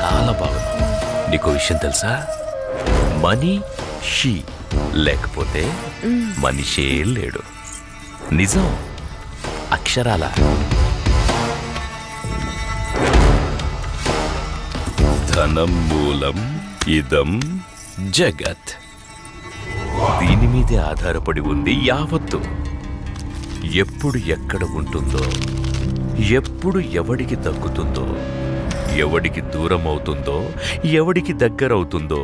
చాలా బాగున్నావు. నీకు విషయం తెలుసా? మనిషి లేకపోతే మనిషే లేడు. నిజం, అక్షరాల. ధనం మూలం ఇదం జగత్. దీని మీదే ఆధారపడి ఉంది యావత్తు. ఎప్పుడు ఎక్కడ ఉంటుందో, ఎప్పుడు ఎవడికి దక్కుతుందో, ఎవడికి దూరం అవుతుందో, ఎవడికి దగ్గరవుతుందో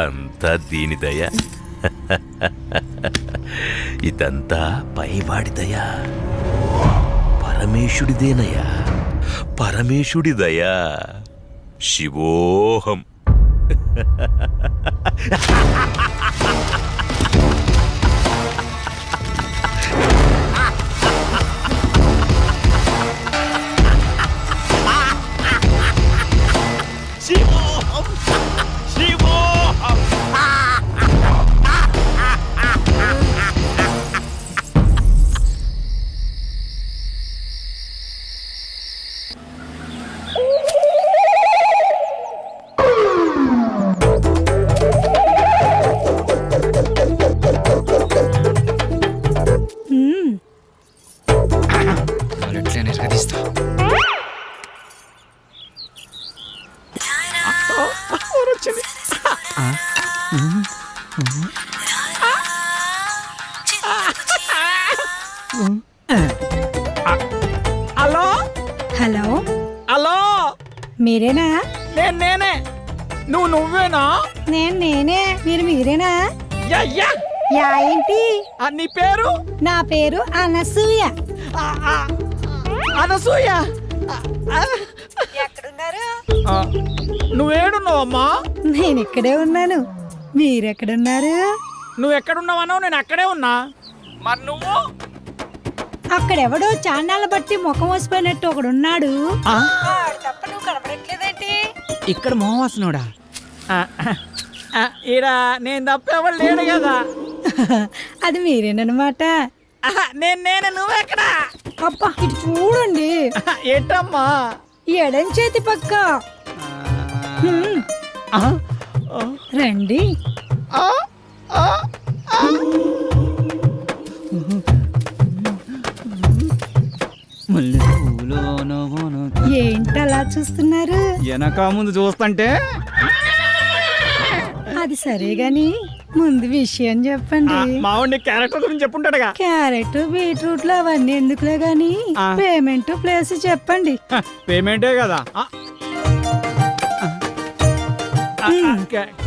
అంతా దీని దయ. ఇదంతా పైవాడి దయ, పరమేశుడిదేనయ్యా, పరమేశుడి దయా. శివోహం. శివోహం, శివోహం. హలో హలో, హలో, మీరేనా? నేనే. నువ్వేనా? నేనే. మీరేనా? Yeah yeah. యా ఏంటి? నీ పేరు? నా పేరు అనసూయ. అనసూయ. ఎక్కడున్నారు? నువ్వేడున్నావమ్మా? నేను ఇక్కడే ఉన్నాను. మీరెక్కడున్నారు? నువ్వు ఎక్కడున్నావనో నేను అక్కడే ఉన్నా. మరి నువ్వు? అక్కడెవడో చాన్నాళ్ళ బట్టి ముఖం వసిపోయినట్టు ఒకడున్నాడు. ఆ? తప్ప నువ్వు కనపడట్లేదేంటి? ఇక్కడ మోహవాసనోడా? ఈడ నేను తప్ప ఎవరు లేడు కదా. అది మీరేనమాట. నేను నువ్వెక్కడా? అబ్బా, ఇటు చూడండి. ఏంటమ్మా? ఎడం చేతి పక్క. రండి. ఏంటలా చూస్తున్నారు? వెనక ముందు చూస్తుంటే. అది సరే గాని ముందు విషయం చెప్పండి. మావాడి క్యారెక్టర్ గురించి చెప్పుంటాడుగా. క్యారెట్ బీట్రూట్లు అవన్నీ ఎందుకులే గాని పేమెంట్ ప్లేస్ చెప్పండి. పేమెంటే కదా.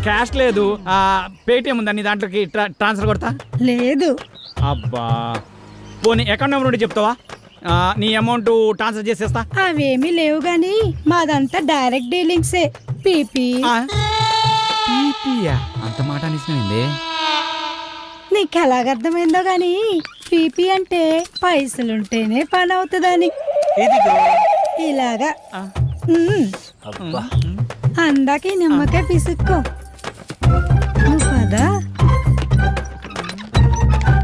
క్యాష్ లేదు. పేటిఎం ఉందా నీ దాంట్లోకి? ట్రాన్స్ఫర్ కొడతా. లేదు. అబ్బా, పోనీ అకౌంట్ నెంబర్ ఉంటే చెప్తావా? నీ అమౌంట్ ట్రాన్స్ఫర్ చేసేస్తా. అవేమీ లేవు గాని మాదంతా డైరెక్ట్ డీలింగ్సే. పీపీ. అంత మాట అనిసినవింది. నీకు ఎలాగర్థమైందో గాని పీపీ అంటే పైసలుంటేనే పని అవుతుందని. ఇలాగా. అందాక ఈ నిమ్మకాయ పిసుక్కో. నువ్వు పదా.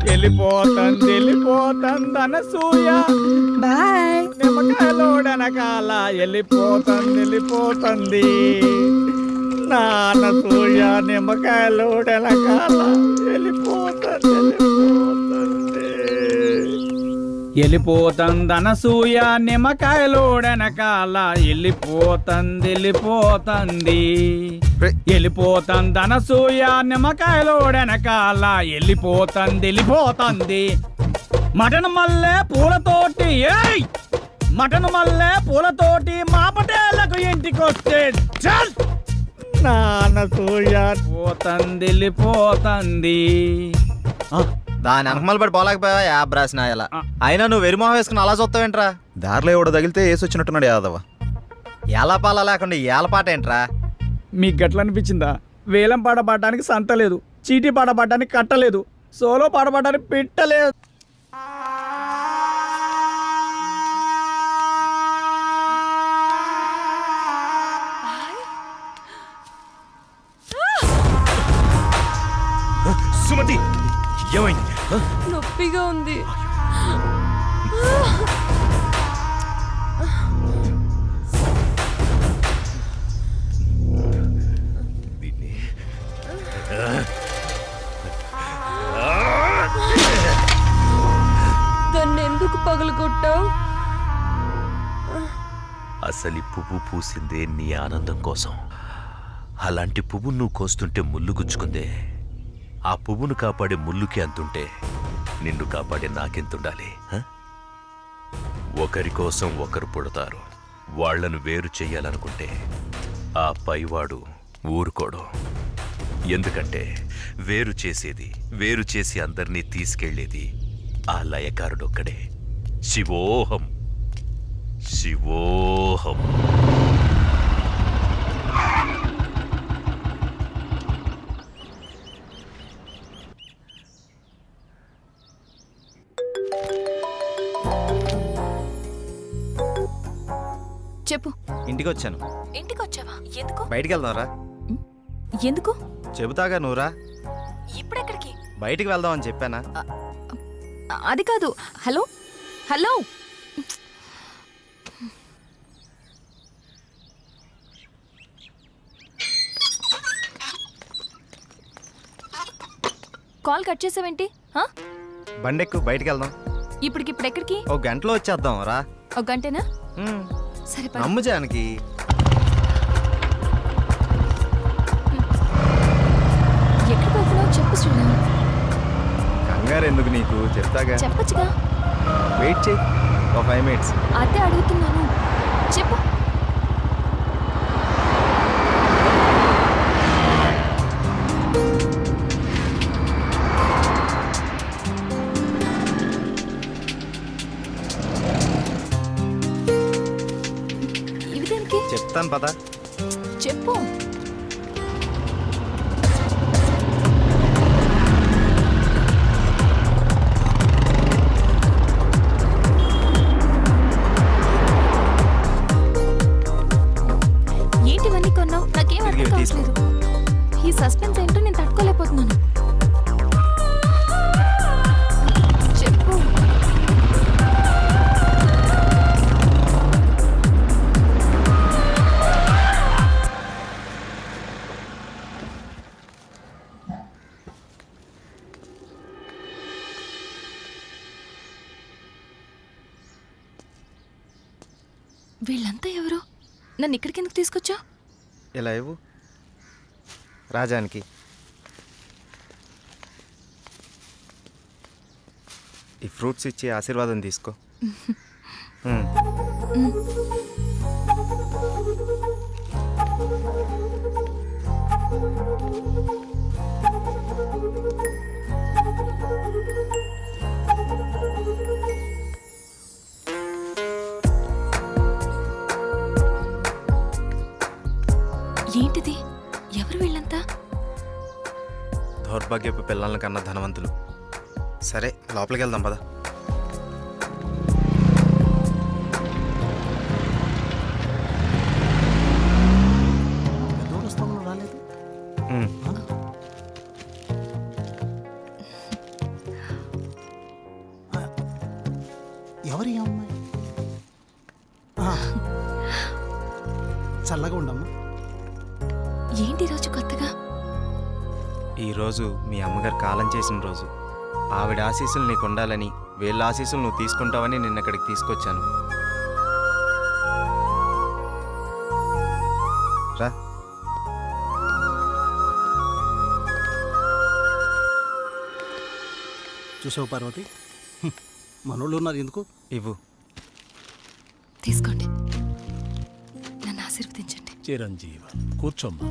వెళ్ళిపోతుంది అనసూయ. బాయ్. నిమ్మకాయలోడనకాల వెళ్ళిపోతుంది. నా అనసూయ నిమ్మకాయలోడనకాల వెళ్ళిపోతుంది అనసూయ నిమ్మకాయలోడనకాల వెళ్ళిపోతుంది అనసూయ నిమ్మకాయలోడనకాల వెళ్ళిపోతుంది. మటన్ మల్లె పూలతోటి మా పటేళ్లకు ఇంటికొస్తే చల్ నానసూయ వెళ్ళిపోతుంది. దాని అనకమలు పడి పోలేకపోయా యాబ్ రాసిన ఇలా. అయినా నువ్వు వెరిమోహం వేసుకుని అలా చూస్తావేంట్రా? దారిలో ఎవడో తగిలితే వేసి వచ్చినట్టున్నాడు యాదవ. ఎలా పాల లేకుండా ఏల పాట ఏంట్రా? మీకు గట్ల అనిపించిందా? వేలం పాట పాడడానికి సంత లేదు, చీటీ పాట పాడడానికి కట్టలేదు, సోలో పాట పాడడానికి పెట్టలేదు. సుమతి, ఏమైంది? నొప్పిగా ఉంది. అసలి పువ్వు పూసిందే నీ ఆనందం కోసం. అలాంటి పువ్వు నువ్వు కోస్తుంటే ముళ్ళు గుచ్చుకుందే. ఆ పువ్వును కాపాడే ముళ్ళుకి అంతుంటే నిన్ను కాపాడే నాకెంతుండాలి? ఒకరి కోసం ఒకరు పుడతారు. వాళ్లను వేరు చెయ్యాలనుకుంటే ఆ పైవాడు ఊరుకోడు. ఎందుకంటే వేరు చేసేది, వేరు చేసి అందరినీ తీసుకెళ్లేది ఆ లయకారుడొక్కడే. శివోహం శివోహం. చెప్పు. ఇంటికి వచ్చాను. ఇంటికి వచ్చావా? ఎందుకు? బయటికి వెళ్దాంరా. ఎందుకు? చెబుతాగా నువ్వురా. ఇప్పుడెక్కడికి? బయటికి వెళ్దామని చెప్పానా? అది కాదు. హలో హలో, కాల్ కట్ చేసావేంటి? బండెక్కు, బయటికి వెళ్దాం. ఇప్పటికిప్పుడు ఎక్కడికి? ఓ గంటలో వచ్చేద్దాం రా. ఒక గంటేనా? సరే పద. నమ్ము జానకి. ఎక్కడికి వెళ్తున్నావు చెప్పు శ్రీరామ్. కంగారు ఎందుకు నీకు, చెప్తాగా. చెప్పచ్చుగా. వెయిట్ చేయి ఒక 5 minutes. అదే అడుగుతున్నాను, చెప్పు. ఇవి దేనికి? చెప్తాను పద. చెప్పు. ఏంటివన్నీ కొన్నావు? నాకేం అర్థం ఇదిగో తీసుకో. కావట్లేదు. ఈ సస్పెన్స్ ఏంటో నేను తట్టుకోలేకపోతున్నాను. చెప్పు. వీళ్ళంతా ఎవరు? నన్ను ఇక్కడికి ఎందుకు తీసుకొచ్చా? ఇలా ఇవ్వు రాజానికి. ఈ ఫ్రూట్స్ ఇచ్చి ఆశీర్వాదం తీసుకో. ఏంటిది? ఎవరు వీళ్ళంతా? దౌర్భాగ్యపు పిల్లల కన్నా ధనవంతులు. సరే లోపలికి వెళ్దాం పద. ఎవరి అమ్మాయి? చల్లగా ఉండమ్మా. ఏంటి రోజు కొత్తగా? ఈరోజు మీ అమ్మగారు కాలం చేసిన రోజు. ఆవిడ ఆశీస్సులు నీకు ఉండాలని, వీళ్ళ ఆశీస్సులు నువ్వు తీసుకుంటావని నిన్న ఇక్కడికి తీసుకొచ్చాను. రా. చూసావు పార్వతి, మనోళ్ళు ఉన్నారు ఎందుకు? ఇవ్వు. తీసుకోండి, నన్ను ఆశీర్వదించండి. చిరంజీవ కూర్చోమ్మా.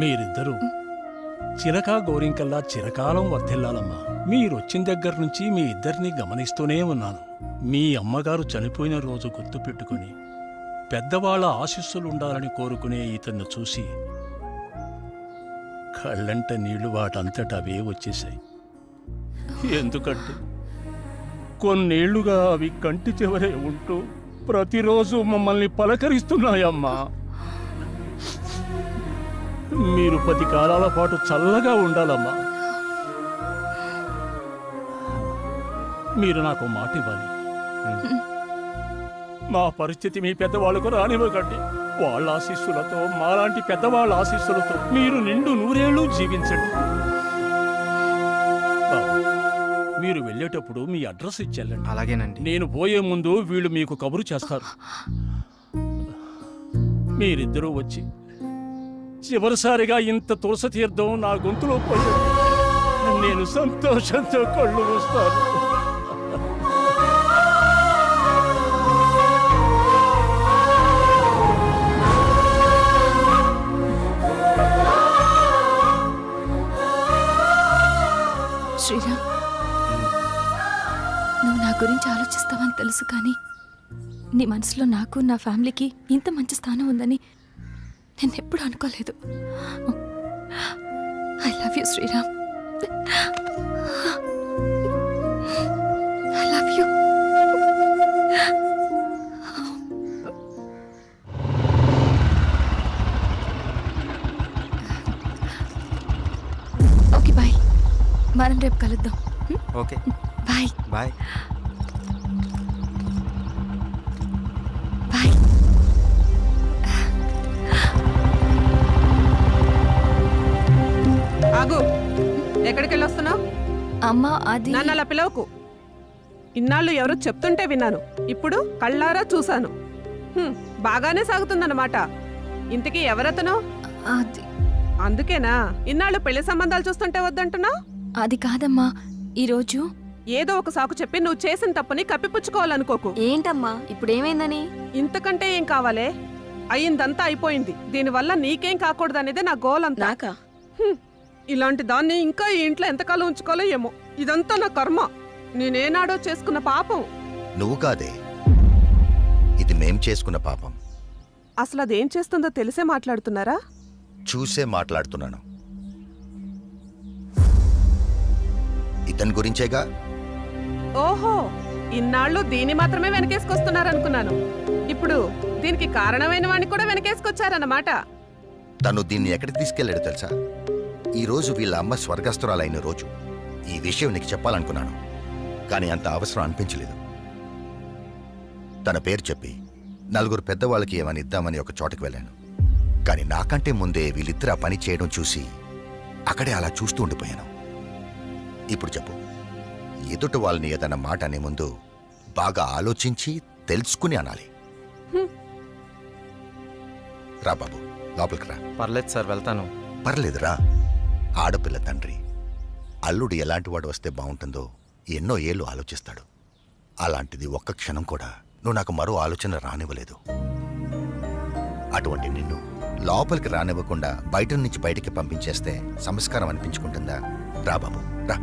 మీరిద్దరూ చిలకా గోరింకల్లా చిరకాలం వర్ధిల్లాలమ్మా. మీరొచ్చిన దగ్గర నుంచి మీ ఇద్దరిని గమనిస్తూనే ఉన్నాను. మీ అమ్మగారు చనిపోయిన రోజు గుర్తు పెట్టుకుని పెద్దవాళ్ల ఆశీస్సులుండాలని కోరుకునే ఇతన్ని చూసి కళ్ళంట నీళ్లు వాటంతట అవే వచ్చేశాయి. ఎందుకంటే కొన్నేళ్లుగా అవి కంటి చివరే ఉంటూ ప్రతిరోజు మమ్మల్ని పలకరిస్తున్నాయమ్మా. మీరు 10 కాలాల పాటు చల్లగా ఉండాలమ్మా. మీరు నాకు మాట ఇవ్వాలి. మా పరిస్థితి మీ పెద్దవాళ్ళకు రానివ్వకండి. వాళ్ళ ఆశీస్సులతో, మాలాంటి పెద్దవాళ్ళ ఆశీస్సులతో మీరు నిండు 100 ఏళ్ళు జీవించండి. బాబు, మీరు వెళ్ళేటప్పుడు మీ అడ్రస్ ఇచ్చెళ్ళండి. అలాగేనండి. నేను పోయే ముందు వీళ్ళు మీకు కబురు చేస్తారు. మీరిద్దరూ వచ్చి చివరిసారిగా ఇంత తులసి తీర్థం నా గొంతులో పోయాడు. నేను సంతోషంతో కళ్ళు మూస్తాను. శ్రీరామ్, నువ్వు నా గురించి ఆలోచిస్తావని తెలుసు, కానీ నీ మనసులో నాకు నా ఫ్యామిలీకి ఇంత మంచి స్థానం ఉందని నేను ఎప్పుడు అనుకోలేదు. I love you Sriram. I love you. Okay bye, మనం రేపు కలుద్దాం. Okay bye bye. బాయ్. ఆగు, ఎక్కడికి వెళ్ళొస్తున్నావు? అమ్మా, అది నన్ను అలా పిలవకు. ఇన్నాళ్ళు ఎవరో చెప్తుంటే విన్నాను, ఇప్పుడు కళ్ళారా చూశాను. బాగానే సాగుతుందన్నమాట. ఇంతకీ ఎవరతను? అది అందుకేనా ఇన్నాళ్ళు పెళ్లి సంబంధాలు చూస్తుంటే వద్దంటున్నావు? అది కాదమ్మా, ఈరోజు ఏదో ఒక సాకు చెప్పి నువ్వు చేసిన తప్పుని కప్పిపుచ్చుకోవాలనుకోకు. ఏంటమ్మా ఇప్పుడు ఏమైందని? ఇంతకంటే ఏం కావాలే? అయిందంతా అయిపోయింది. దీనివల్ల నీకేం కాకూడదనేదే నా గోల్ అంతా. నాకా? ఇలాంటి దాన్ని ఇంకా ఈ ఇంట్లో ఎంతకాలం ఉంచుకోవాలో ఏమో. ఇదంతా నా కర్మ. నేనేనాడో చేసుకున్న పాపం. నువ్వు కాదే, ఇది మేం చేసుకున్న పాపం. అసలు అదేం చేస్తుందో తెలిసే మాట్లాడుతున్నారా? చూసే మాట్లాడుతున్నాను. ఇతని గురించేగా. ఓహో, ఇన్నాళ్ళు దీన్ని మాత్రమే వెనకేసుకొస్తున్నారనుకున్నాను. ఇప్పుడు దీనికి కారణమైన వాడిని కూడా వెనకేసుకొచ్చారన్నమాట. తను దీన్ని ఎక్కడికి తీసుకెళ్లాడు తెలుసా? ఈ రోజు వీళ్ళ అమ్మ స్వర్గస్థురాలైన రోజు. ఈ విషయం నీకు చెప్పాలనుకున్నాను, కానీ అంత అవసరం అనిపించలేదు. తన పేరు చెప్పి నలుగురు పెద్దవాళ్ళకి ఏమని ఇద్దామని ఒక చోటకి వెళ్ళాను. కానీ నాకంటే ముందే వీళ్ళిద్దరు ఆ పని చేయడం చూసి అక్కడే అలా చూస్తూ ఉండిపోయాను. ఇప్పుడు చెప్పు, ఎదుటి వాళ్ళని ఏదన్న మాట అనే ముందు బాగా ఆలోచించి తెలుసుకుని అనాలి. రా బాబు, లోపలికి రా. పర్లేదు సార్, వెళ్తాను. పర్లేదురా. ఆడపిల్ల తండ్రి అల్లుడు ఎలాంటి వాడు వస్తే బాగుంటుందో ఎన్నో ఏళ్ళు ఆలోచిస్తాడు. అలాంటిది ఒక్క క్షణం కూడా నువ్వు నాకు మరో ఆలోచన రానివ్వలేదు. అటువంటి నిన్ను లోపలికి రానివ్వకుండా బయట నుంచి బయటికి పంపించేస్తే సంస్కారం అనిపించుకుంటుందా? రా బాబు, రా.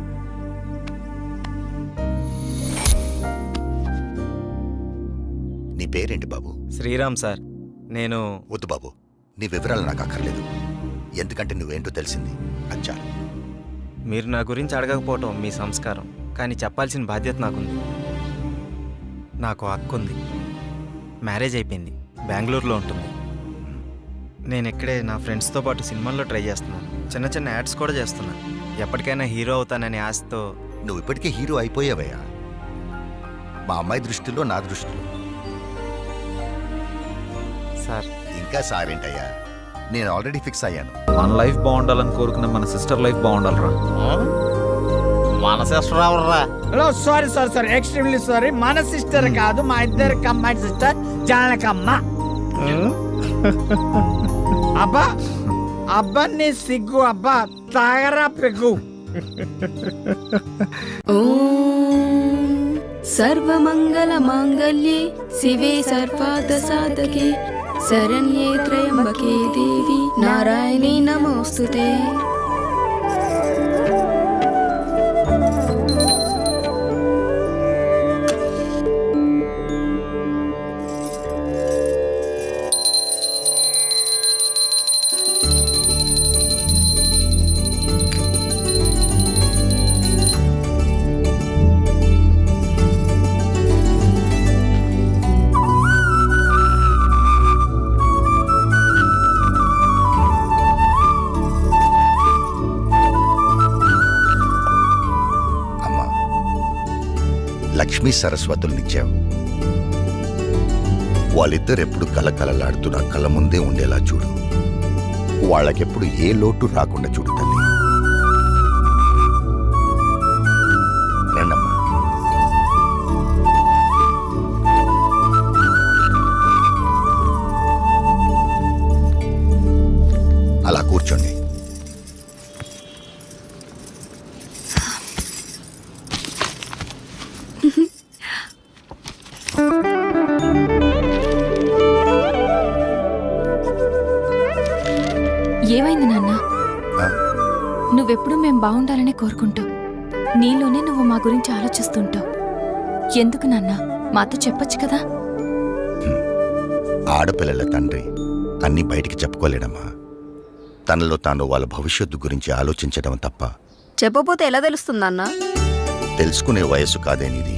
నీ పేరేంటి బాబు? శ్రీరామ్ సార్. నేను వద్దు బాబు, నీ వివరాలు నాకు అక్కర్లేదు. ఎందుకంటే నువ్వేంటో తెలిసింది, అచ్చా. మీరు నా గురించి అడగకపోవటం మీ సంస్కారం, కానీ చెప్పాల్సిన బాధ్యత నాకుంది. నాకు హక్కు ఉంది. మ్యారేజ్ అయిపోయింది, బెంగళూరులో ఉంటుంది. నేను ఇక్కడే నా ఫ్రెండ్స్తో పాటు సినిమాల్లో ట్రై చేస్తున్నాను. చిన్న చిన్న యాడ్స్ కూడా చేస్తున్నాను. ఎప్పటికైనా హీరో అవుతాననే ఆశతో. నువ్వు ఇప్పటికే హీరో అయిపోయావయ్యా. మా అమ్మాయి దృష్టిలో, నా దృష్టిలో. సార్ ఇంకా సారేంటయ్యా, నేను ఆల్రెడీ ఫిక్స్ అయ్యాను. మన లైఫ్ బాగుండాలని కోరుకున్న మన సిస్టర్ లైఫ్ బాగుండాలరా. మన సిస్టర్ ఎవర్రా? Hello, sorry, extremely sorry. మన సిస్టర్ కాదు, మా ఇద్దరు కమ్మాయి సిస్టర్ జానకమ్మ. అబ్బా అబ్బా, నీ సిగ్గు అబ్బా, తాగరా పెగ్గు. సర్వమంగళ మాంగళ్యే శివే సర్వార్థ సాధకే శరణ్యే త్రయంబకే దేవి నారాయణీ నమోస్తుతే. లక్ష్మీ సరస్వతుల్నిచ్చావు. వాళ్ళిద్దరెప్పుడు కలకలలాడుతూ నా కళ్ళ ముందే ఉండేలా చూడు. వాళ్ళకెప్పుడు ఏ లోటు రాకుండా చూడు తల్లి. రండమ్మా. నువ్వెప్పుడు మేం బాగుండాలనే కోరుకుంటావు. నీలోనే నువ్వు మా గురించి ఆలోచిస్తుంటావు. ఎందుకు నాన్న, మాతో చెప్పొచ్చు కదా. ఆడపిల్లల తండ్రి అన్నీ బయటికి చెప్పుకోలేడమ్మా. తనలో తాను వాళ్ళ భవిష్యత్తు గురించి ఆలోచించడం తప్ప చెప్పపోతే ఎలా తెలుస్తుందన్నా? తెలుసుకునే వయస్సు కాదేనిది.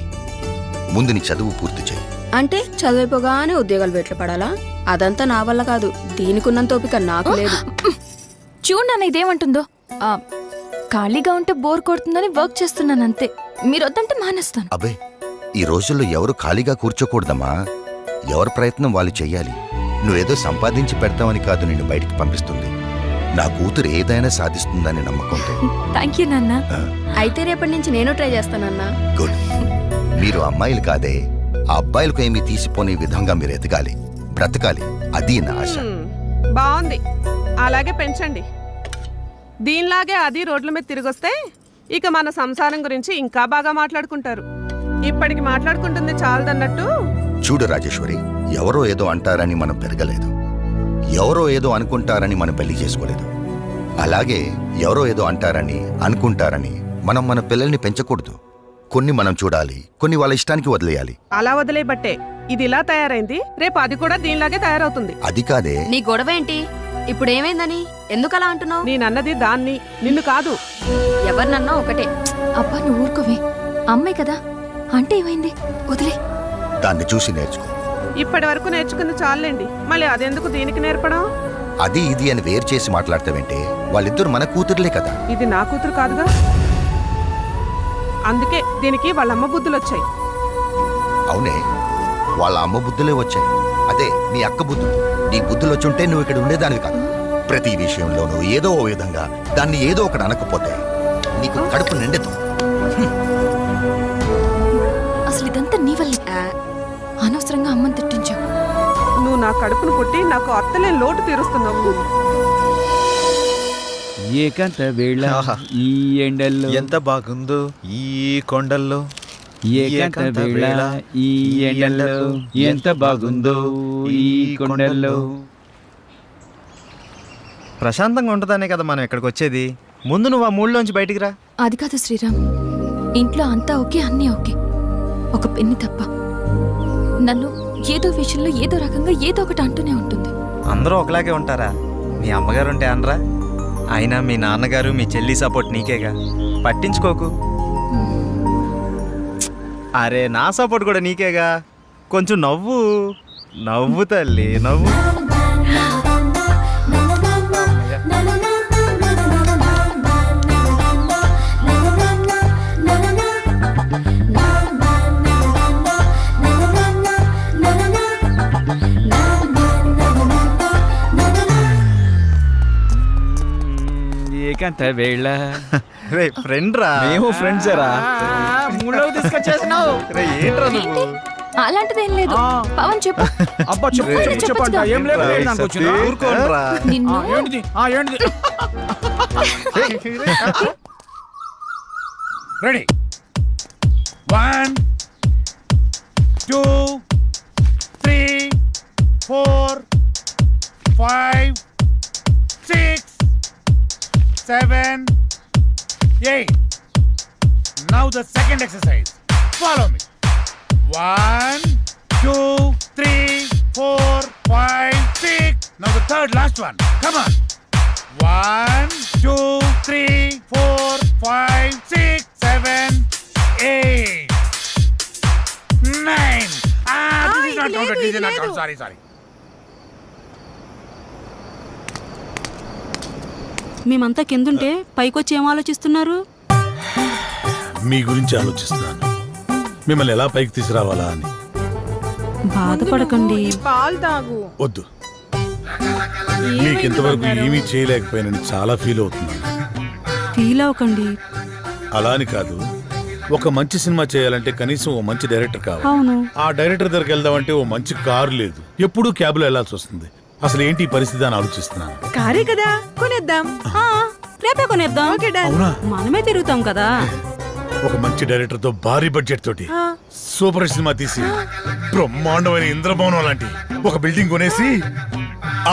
ముందు నీ చదువు పూర్తి చేయి. అంటే చదివిపోగానే ఉద్యోగాలు వెట్లు పడాలా? అదంతా నా వల్ల కాదు. దీనికున్నంత ఓపిక నాకు లేదు. చూడు నాన్న ఇదేమంటుందో. ఖాళీగా ఉంటే బోర్ కొడుతుందని వర్క్ చేస్తున్నాను అంతే. మీరు వద్దంటే మానేస్తాను. అబ్బే, ఈ రోజుల్లో ఎవరు ఖాళీగా కూర్చోకూడదమ్మా. ఎవరి ప్రయత్నం వాళ్ళు చెయ్యాలి. నువ్వేదో సంపాదించి పెడతావని కాదు నిన్ను బయటికి పంపిస్తుంది. నా కూతురు ఏదైనా సాధిస్తుందని నమ్మకంతో. థ్యాంక్ యూ నాన్న. అయితే రేపటి నుంచి నేను ట్రై చేస్తానన్నా. గుడ్. మీరు అమ్మాయిలు కాదే, ఆ అబ్బాయిలకు ఏమీ తీసిపోని విధంగా మీరు ఎదగాలి, బ్రతకాలి. అది నా ఆశ. బాగుంది, అలాగే పెంచండి. దీనిలాగే అది రోడ్ల మీద తిరిగొస్తే ఇక మన సంసారం గురించి ఇంకా బాగా మాట్లాడుకుంటారు. ఇప్పటికి మాట్లాడుకుంటుంది చాలదన్నట్టు. చూడు రాజేశ్వరి, ఎవరో ఏదో అంటారని మనం పెరగలేదు. ఎవరో ఏదో అనుకుంటారని మనం పెళ్లి చేసుకోలేదు. అలాగే ఎవరో ఏదో అంటారని అనుకుంటారని మనం మన పిల్లల్ని పెంచకూడదు. కొన్ని మనం చూడాలి, కొన్ని వాళ్ళ ఇష్టానికి వదిలేయాలి. అలా వదిలేబట్టే ఇది ఇలా తయారైంది. రేపు అది కూడా దీనిలాగే తయారవుతుంది. అది కాదే. నీ గొడవ ఏంటి? ఇప్పుడు ఏమైందని ఎందుకు అలా అంటున్నావు? నేనన్నది దాన్ని, నిన్ను కాదు. ఎవరినన్నా ఒకటే. అబ్బా నువ్వు ఊరుకోవే. అమ్మాయి కదా, అంటే ఏమైంది, వదిలే. దాన్ని చూసి నేర్చుకో. ఇప్పటి వరకు నేర్చుకుంది చాలండి, మళ్ళీ అదెందుకు దీనికి నేర్పడం? అది ఇది అని వేరు చేసి మాట్లాడతావంటే వాళ్ళిద్దరు మన కూతురులే కదా. ఇది నా కూతురు కాదుగా. అందుకే దీనికి వాళ్ళమ్మ బుద్ధులు వచ్చాయి. అవునే, వాళ్ళ అమ్మ బుద్ధులే వచ్చాయి. అదే నీ అక్క బుద్ధులు. నీ బుద్ధులు వచ్చుంటే నువ్వు ఇక్కడ ఉండేదానివి కాదు. ప్రతి విషయంలోనూ ఏదో ఓ విధంగా దాన్ని ఏదో ఒకటి అనకపోతే నీకు కడుపు నిండదు. అసలు ఇదంతా నీ వల్లే. అనవసరంగా అమ్మని తిట్టించావు. నువ్వు నా కడుపును పుట్టి నాకు అత్తలే లోటు తీరుస్తున్నావు. ఏకాంత వేళ ఈ ఎండల్లో, ఎంత బాగుందో ఈ కొండల్లో. ఏకాంత వేళ ఈ ఎండల్లో, ఎంత బాగుందో ఈ కొండల్లో. ప్రశాంతంగా ఉంటుందనే కదా మనం ఇక్కడికి వచ్చేది. ముందు నువ్వు ఆ మూడ్లోంచి బయటికి రా. అది కాదు శ్రీరామ్, ఇంట్లో అంతా ఓకే, అన్నీ ఓకే, ఒక పెన్ని తప్ప. నన్ను ఏదో విషయంలో ఏదో రకంగా ఏదో ఒకటి అంటూనే ఉంటుంది. అందరూ ఒకలాగే ఉంటారా? మీ అమ్మగారు ఉంటే అనరా? అయినా మీ నాన్నగారు మీ చెల్లి సపోర్ట్ నీకేగా, పట్టించుకోకు. అరే నా సపోర్ట్ కూడా నీకేగా. కొంచెం నవ్వు నవ్వు తల్లి, నవ్వు. ఏకాంత వేళ. రే ఫ్రెండ్ రా. మేము ఫ్రెండ్స్ రా. మూడో తీసుకొచ్చేసినావు. రే ఏంట్రా నువ్వు? అలాంటిదేం లేదు. పవన్ చెప్పు. అబ్బా చెప్పు చెప్పండి. ఏం లేదు దానికి వచ్చినా. ఊరుకోండ్రా. నిన్ను ఏంటిది? ఏంటిది? Ready. 1 2 3 4 5 6 7 8. Now the second exercise. Follow me. 1 2 3 4 5 6. Now the third last one. Come on. 1 2 3 4 5 6 7 8 9. This is not counted. This is not counted. Sorry. మేమంతా కిందుంటే పైకొచ్చి ఏం ఆలోచిస్తున్నారు? మీ గురించి ఆలోచిస్తున్నాను, మిమ్మల్ని ఎలా పైకి తీసుకురావాలా అని. బాధపడకండి. పాలు తాగు. వద్దు, మీకు ఇంతవరకు ఏమీ చేయలేకపోయానని చాలా ఫీల్ అవుతున్నాను. ఫీల్ అవ్వకండి. అలా అని కాదు, ఒక మంచి సినిమా చేయాలంటే కనీసం ఓ మంచి డైరెక్టర్ కావాలి. అవును. ఆ డైరెక్టర్ దగ్గరికి వెళ్దామంటే ఓ మంచి కారు లేదు, ఎప్పుడూ క్యాబ్లో వెళ్లాల్సి వస్తుంది. అసలు ఏంటి ఈ పరిస్థితి అని ఆలోచిస్తున్నాను. కారే కదా, కొనేద్దాం. రేపే కొనేద్దాం. అవునా? మనమే తిరుగుతాం కదా. ఒక మంచి డైరెక్టర్ తో భారీ బడ్జెట్ తోటి సూపర్ సినిమా తీసి బ్రహ్మాండమైన ఇంద్రభవనం లాంటి ఒక బిల్డింగ్ కొనేసి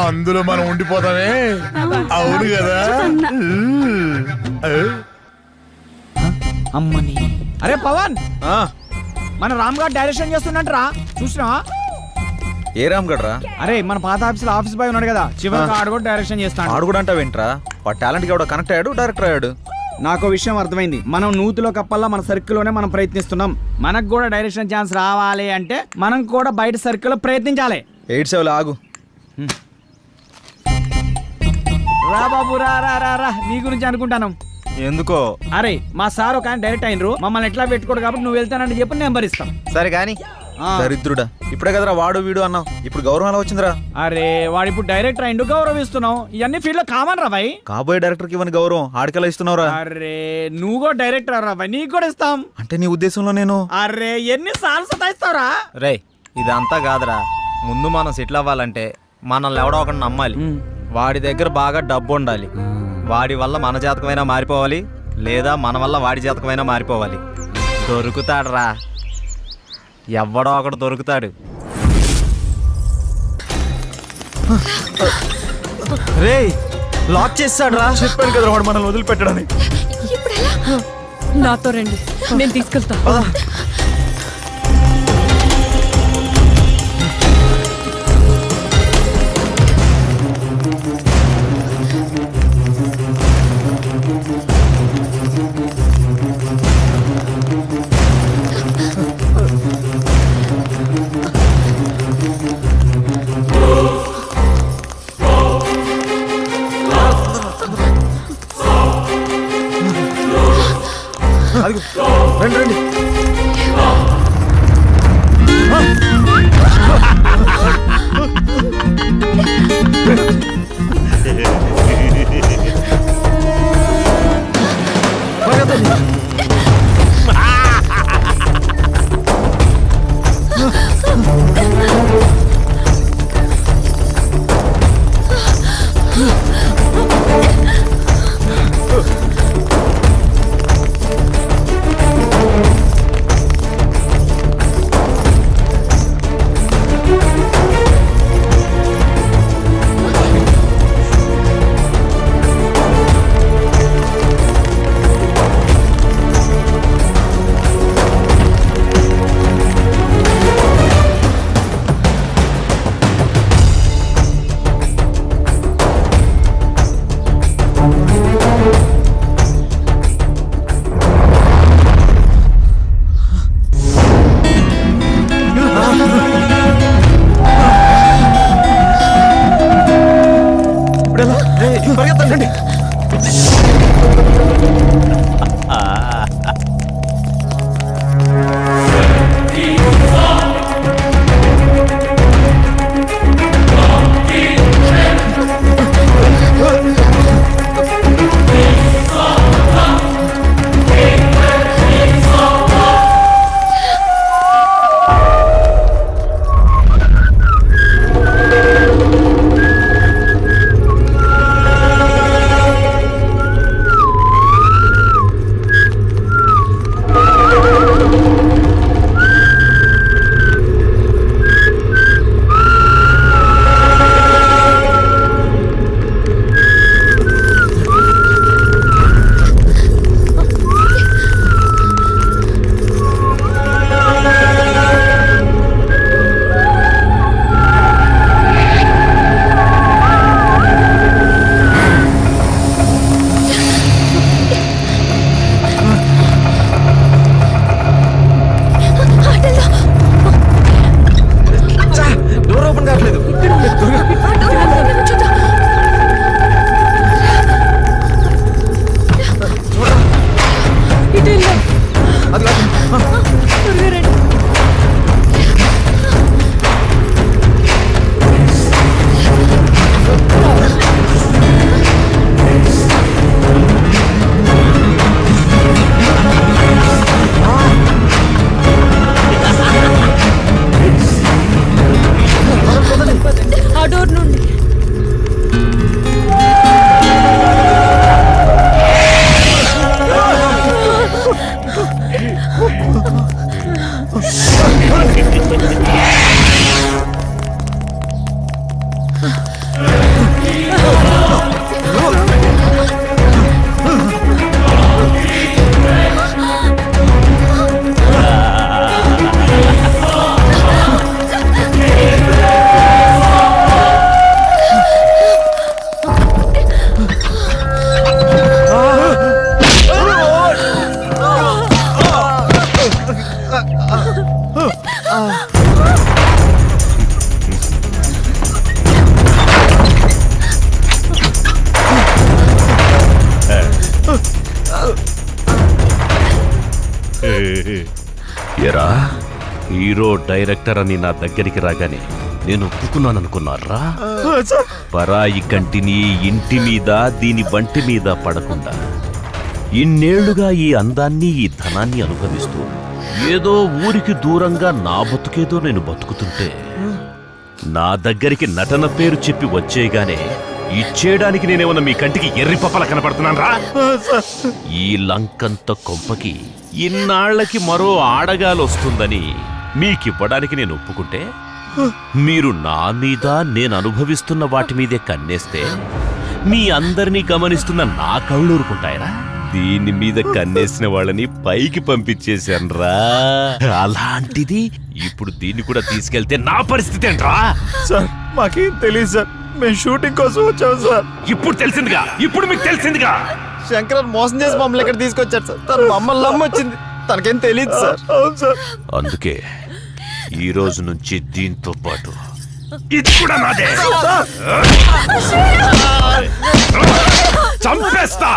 అందులో మనం ఉండిపోతామే. అవును కదా. అమ్మని అరే పవన్, మన రామ్ గారు డైరెక్షన్ చేస్తున్నట్రా, చూసినావా? ఏ రామ్ గడ్రా? అరే మన పాత ఆఫీసులో ఆఫీస్ బాయ్ ఉన్నాడు కదా, చివరికి ఆడు కూడా డైరెక్షన్ చేస్తాడు. ఆడు కూడా అంటావేంట్రా? వాడు టాలెంట్కి ఎవడో కనెక్ట్ అయ్యాడు, డైరెక్టర్ అయ్యాడు. నాకు విషయం అర్థమైంది. మనం నూతిలో కప్పల్లా మన సర్కిల్లోనే మనం ప్రయత్నిస్తున్నాం. మనకు కూడా డైరెక్షన్ ఛాన్స్ రావాలి అంటే మనం కూడా బయట సర్కిల్లో ప్రయత్నించాలి. 87 ఆగు. రా బాబు రా రా రా రా, నీ గురించి అనుకుంటాను. ఎందుకో? అరే మా సార్ ఒక ఆయన డైరెక్ట్ అయినరు, మమ్మల్ని ఎట్లా పెట్టుకోడు కాబట్టి నువ్వు వెళ్తానంటే చెప్పి నెంబర్ ఇస్తాం. సరే కానీ దరిద్రుడా, ఇప్పుడే కదరా వాడు వీడు అన్నావు, ఇప్పుడు గౌరవం ఎలా వచ్చిందిరా? అరే వాడు ఇప్పుడు డైరెక్టర్ అయిండు, గౌరవిస్తున్నావు. ఇవన్నీ ఫీల్డ్ లో కామన్ రా భాయ్. కాబోయే డైరెక్టర్కి ఇవ్వని గౌరవం ఆడికెలా ఇస్తున్నావురా? అరే నువ్వు కూడా డైరెక్టర్ రా భాయ్, నీకు కూడా ఇస్తాం. అంటే నీ ఉద్దేశంలో నేను అరే ఎన్ని సార్లు సతాయిస్తావురా? రే, ఇదంతా కాదురా. ముందు మనం సెటిల్ అవ్వాలంటే మనల్ని ఎవడో ఒకటి నమ్మాలి. వాడి దగ్గర బాగా డబ్బు ఉండాలి. వాడి వల్ల మన జాతకమైనా మారిపోవాలి, లేదా మన వల్ల వాడి జాతకమైనా మారిపోవాలి. దొరుకుతాడురా, ఎవడో ఒకడు దొరుకుతాడు. రే, లాక్ చేస్తాడు రా. చెప్పాను కదరా వాడు మనల్ని వదిలిపెట్టడని. నాతో రండి, నేను తీసుకెళ్తా. రండి రండి. ఎరా హీరో డైరెక్టర్ అని నా దగ్గరికి రాగానే నేను ఒప్పుకున్నాననుకున్నారా? పరాయి కంటిని ఇంటి మీద దీని వంటి మీద పడకుండా ఇన్నేళ్లుగా ఈ అందాన్ని ఈ ధనాన్ని అనుభవిస్తూ ఏదో ఊరికి దూరంగా నా బతుకేదో నేను బతుకుతుంటే నా దగ్గరికి నటన పేరు చెప్పి వచ్చేగానే ఇచ్చేయడానికి నేనేమన్నా మీ కంటికి ఎర్రి పప్పల కనపడుతున్నానరా? ఈ లంకంత కొంపకి ఇన్నాళ్లకి మరో ఆడగాలొస్తుందని మీకివ్వడానికి నేను ఒప్పుకుంటే మీరు నా మీద నేను అనుభవిస్తున్న వాటి మీదే కన్నేస్తే మీ అందరినీ గమనిస్తున్న నా కళ్ళు ఊరుకుంటాయరా? దీని మీద కన్నేసిన వాళ్ళని పైకి పంపించేశాన్రా. అలాంటిది ఇప్పుడు దీన్ని కూడా తీసుకెళ్తే నా పరిస్థితి ఏంట్రా? సార్ మాకేం తెలియదు సార్, మేము షూటింగ్ కోసం వచ్చాము సార్. ఇప్పుడు తెలిసిందిగా, ఇప్పుడు మీకు తెలిసిందిగా. శంకర్ మోసం చేసి మమ్మల్ని ఇక్కడ తీసుకొచ్చారు సార్. తను మమ్మల్ని నమ్మొచ్చింది, తనకేం తెలియదు సార్. అవును సార్. అందుకే ఈ రోజు నుంచి దీంతో పాటు ఇది కూడా నాదే. చంపేస్తా.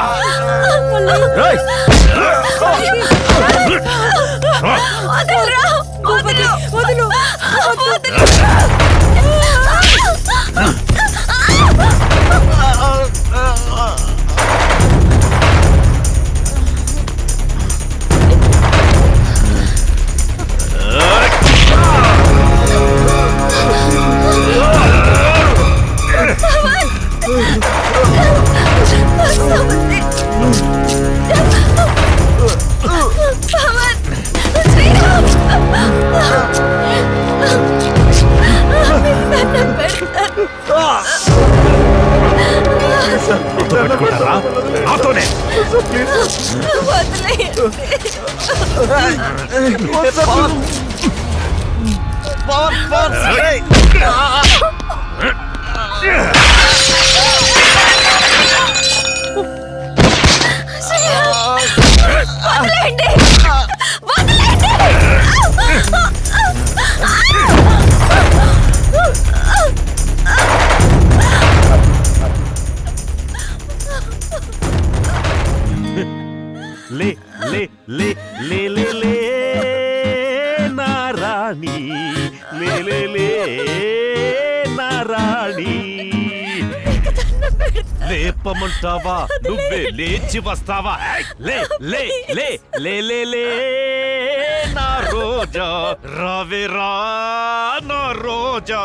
నాతోనే లే లే లే లే లే లే నారాణి, లే లే లే నారాణి. లేపమంటావా నువ్వే లేచి వస్తావా? లే లే లే లే లే లే నా రోజా, రావే రా నా రోజా.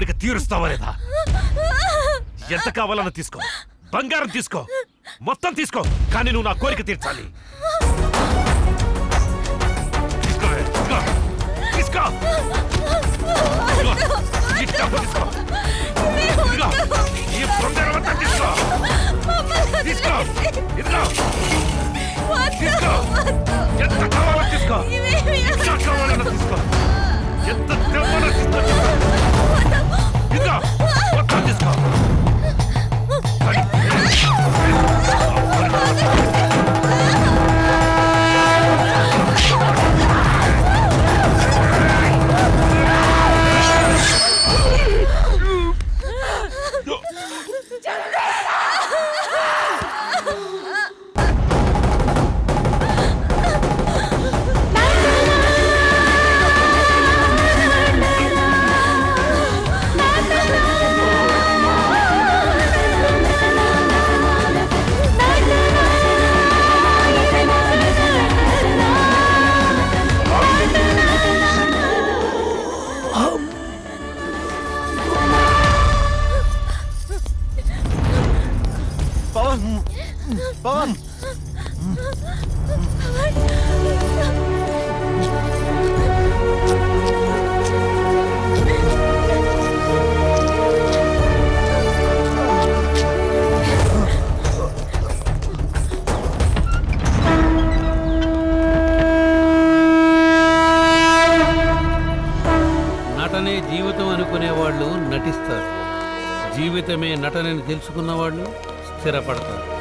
కోరిక తీరుస్తావా లేదా? ఎంత కావాలన్నా తీసుకో, బంగారం తీసుకో, మొత్తం తీసుకో, కానీ నువ్వు నా కోరిక తీర్చాలి. తీసుకోవే, తీసుకో, తీసుకో, ఈ డబ్బు తీసుకో, ఇదిగో, ఈ బంగారం అంతా తీసుకో, తీసుకో, ఇదిగో, తీసుకో, ఎంత కావాలో తీసుకో, ఎంత కావాలన్నా తీసుకో, ఎంత తెవ్వాలో తీసుకో, ఇదిగో, మొత్తం తీసుకో. పవన్ పవన్ నటనే జీవితం అనుకునే వాళ్ళు నటిస్తారు, జీవితమే నటనని తెలుసుకున్న వాళ్ళు స్థిరపడతారు.